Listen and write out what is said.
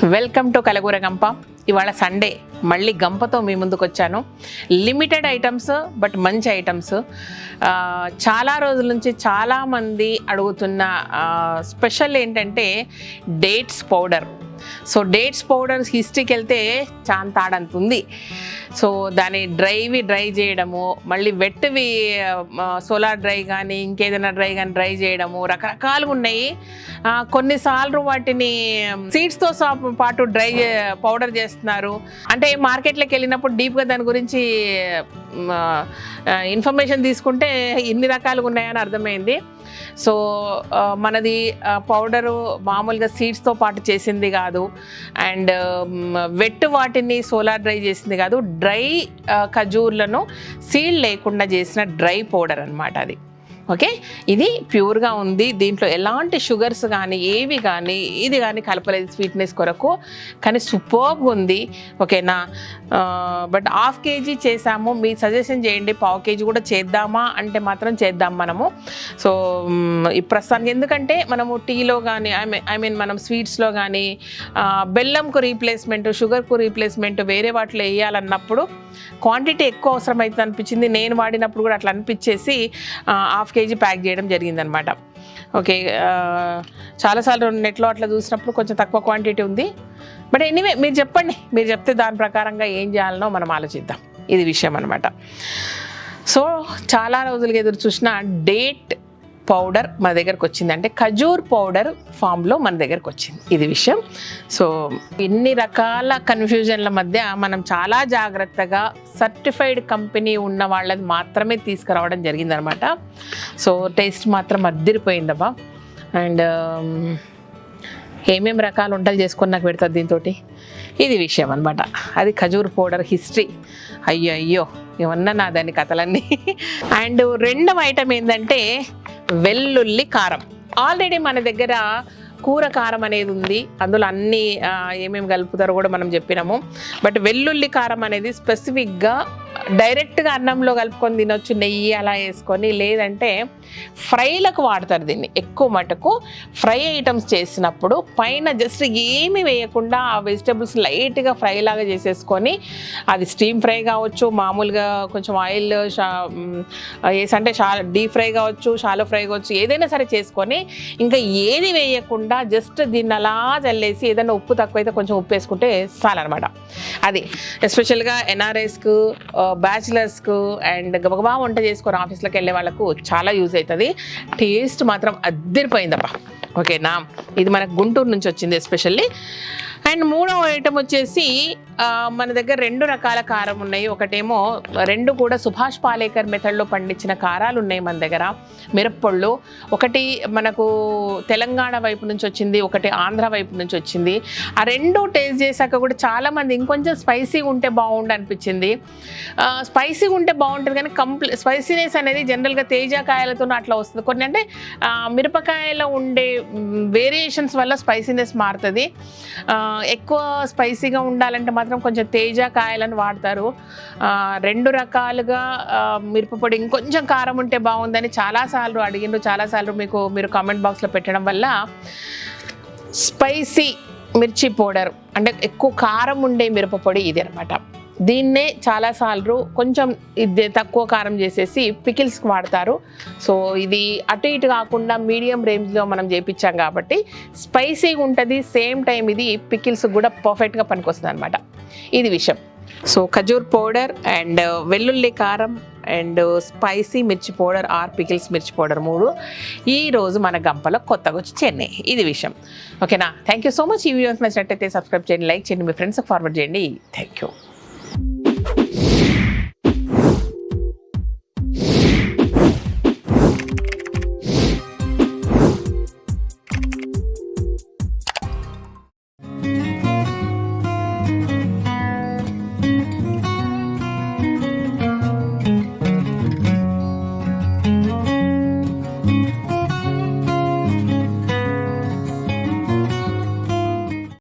Welcome to కలగూర గంప. ఇవాళ Sunday మళ్ళీ గంపతో మీ ముందుకు వచ్చాను. లిమిటెడ్ ఐటమ్స్ బట్ మంచి ఐటమ్స్. చాలా రోజుల నుంచి చాలామంది అడుగుతున్న స్పెషల్ ఏంటంటే dates powder. So dates powder హిస్టరీకి వెళ్తే చాంతాడంత ఉంది. సో దాన్ని డ్రై చేయడము, మళ్ళీ వెట్వి సోలార్ డ్రై కానీ ఇంకేదైనా డ్రై కానీ డ్రై చేయడము రకరకాలుగా ఉన్నాయి. కొన్నిసార్లు వాటిని సీడ్స్తో పాటు పౌడర్ చేస్తున్నారు. అంటే మార్కెట్లోకి వెళ్ళినప్పుడు డీప్గా దాని గురించి ఇన్ఫర్మేషన్ తీసుకుంటే ఇన్ని రకాలుగా ఉన్నాయని అర్థమైంది. సో మనది పౌడరు మామూలుగా సీడ్స్తో పాటు చేసింది కాదు, అండ్ వెట్ వాటిని సోలార్ డ్రై చేసింది కాదు, డ్రై ఖజూర్లను సీడ్ లేకుండా చేసిన డ్రై పౌడర్ అన్నమాట అది. ఓకే, ఇది ప్యూర్గా ఉంది. దీంట్లో ఎలాంటి షుగర్స్ కానీ ఏవి కానీ ఇది కానీ కలపలేదు స్వీట్నెస్ కొరకు, కానీ సూపర్గా ఉంది. ఓకేనా, బట్ హాఫ్ కేజీ చేసాము. మీ సజెషన్ చేయండి, పావు కేజీ కూడా చేద్దామా అంటే మాత్రం చేద్దాం మనము. సో ఈ ప్రస్తుతానికి ఎందుకంటే మనము టీలో కానీ ఐ మీన్ మనం స్వీట్స్లో కానీ బెల్లంకు రీప్లేస్మెంట్, షుగర్కు రీప్లేస్మెంట్ వేరే వాటిలో వేయాలన్నప్పుడు క్వాంటిటీ ఎక్కువ అవసరం అవుతుంది అనిపించింది. నేను వాడినప్పుడు కూడా అట్లా అనిపించేసి హాఫ్ కేజీ ప్యాక్ చేయడం జరిగిందనమాట. ఓకే, చాలాసార్లు నెట్లో అట్లా చూసినప్పుడు కొంచెం తక్కువ క్వాంటిటీ ఉంది. బట్ ఎనీవే మీరు చెప్పండి, మీరు చెప్తే దాని ప్రకారంగా ఏం చేయాలనో మనం ఆలోచిద్దాం. ఇది విషయం అనమాట. సో చాలా రోజులుగా ఎదురు చూసిన డేట్ పౌడర్ మన దగ్గరకు వచ్చింది, అంటే ఖజూర్ పౌడర్ ఫామ్లో మన దగ్గరకు వచ్చింది. ఇది విషయం. సో ఇన్ని రకాల కన్ఫ్యూజన్ల మధ్య మనం చాలా జాగ్రత్తగా సర్టిఫైడ్ కంపెనీ ఉన్న వాళ్ళది మాత్రమే తీసుకురావడం జరిగిందనమాట. సో టేస్ట్ మాత్రం అద్దిరిపోయిందబ్బా. అండ్ ఏమేమి రకాల వంటలు చేసుకొని నాకు పెడుతుంది దీంతో. ఇది విషయం అనమాట. అది ఖజూర్ పౌడర్ హిస్టరీ. అయ్యో ఏమన్నా నా దాని కథలన్నీ. అండ్ రెండవ ఐటమ్ ఏంటంటే వెల్లుల్లి కారం. ఆల్రెడీ మన దగ్గర కూర కారం అనేది ఉంది, అందులో అన్నీ ఏమేమి కలుపుతారో కూడా మనం చెప్పినాము. బట్ వెల్లుల్లి కారం అనేది స్పెసిఫిక్గా డైరెక్ట్గా అన్నంలో కలుపుకొని తినొచ్చు, నెయ్యి అలా వేసుకొని, లేదంటే ఫ్రైలకు వాడతారు దీన్ని. ఎక్కువ మటుకు ఫ్రై ఐటమ్స్ చేసినప్పుడు పైన జస్ట్ ఏమి వేయకుండా ఆ వెజిటబుల్స్ లైట్గా ఫ్రై లాగా చేసేసుకొని, అది స్టీమ్ ఫ్రై కావచ్చు, మామూలుగా కొంచెం ఆయిల్ వేసంటే డీప్ ఫ్రై కావచ్చు, షాలో ఫ్రై కావచ్చు, ఏదైనా సరే చేసుకొని ఇంకా ఏది వేయకుండా జస్ట్ దీన్ని అలా చల్లేసి ఏదైనా ఉప్పు తక్కువైతే కొంచెం ఉప్పు వేసుకుంటే చాలన్నమాట. అది ఎస్పెషల్గా ఎన్ఆర్ఐస్కు, బ్యాచిలర్స్కు అండ్ గబగబా వంట చేసుకొని ఆఫీస్లోకి వెళ్ళే వాళ్ళకు చాలా యూజ్ అవుతుంది. టేస్ట్ మాత్రం అద్దరిపోయిందబ్బా. ఓకేనా, ఇది మనకు గుంటూరు నుంచి వచ్చింది ఎస్పెషల్లీ. అండ్ మూడవ ఐటమ్ వచ్చేసి మన దగ్గర రెండు రకాల కారం ఉన్నాయి. ఒకటేమో రెండు కూడా సుభాష్ పాలేకర్ మెథడ్లో పండించిన కారాలు ఉన్నాయి మన దగ్గర, మిరప్పొళ్ళు. ఒకటి మనకు తెలంగాణ వైపు నుంచి వచ్చింది, ఒకటి ఆంధ్ర వైపు నుంచి వచ్చింది. ఆ రెండు టేస్ట్ చేశాక కూడా చాలామంది ఇంకొంచెం స్పైసీగా ఉంటే బాగుండు అనిపించింది. స్పైసీగా ఉంటే బాగుంటుంది కానీ స్పైసీనెస్ అనేది జనరల్గా తేజకాయలతో అట్లా వస్తుంది. కొన్ని అంటే మిరపకాయలో ఉండే వేరియేషన్స్ వల్ల స్పైసీనెస్ మారుతుంది. ఎక్కువ స్పైసీగా ఉండాలంటే మాత్రం కొంచెం తేజకాయలను వాడతారు. రెండు రకాలుగా మిరపపొడి ఇంకొంచెం కారం ఉంటే బాగుందని చాలాసార్లు అడిగిండ్రు. చాలాసార్లు మీరు కామెంట్ బాక్స్లో పెట్టడం వల్ల స్పైసీ మిర్చి పౌడర్, అంటే ఎక్కువ కారం ఉండే మిరపపొడి ఇది అనమాట. దీన్నే చాలాసార్లు కొంచెం ఇది తక్కువ కారం చేసేసి పికిల్స్కి వాడతారు. సో ఇది అటు ఇటు కాకుండా మీడియం రేంజ్లో మనం చేయించాం కాబట్టి స్పైసీగా ఉంటుంది. సేమ్ టైం ఇది పికిల్స్ కూడా పర్ఫెక్ట్గా పనికొస్తుంది అనమాట. ఇది విషయం. సో ఖజూర్ పౌడర్ అండ్ వెల్లుల్లి కారం అండ్ స్పైసీ మిర్చి పౌడర్ ఆర్ పికిల్స్ మిర్చి పౌడర్ 3 ఈరోజు మన గంపలో కొత్తగా వచ్చి చెన్నై. ఇది విషయం. ఓకేనా, థ్యాంక్ యూ సో మచ్. ఈ వీడియోస్ నచ్చినట్టయితే సబ్స్క్రైబ్ చేయండి, లైక్ చేయండి, మీ ఫ్రెండ్స్కి ఫార్వర్డ్ చేయండి. Thank you.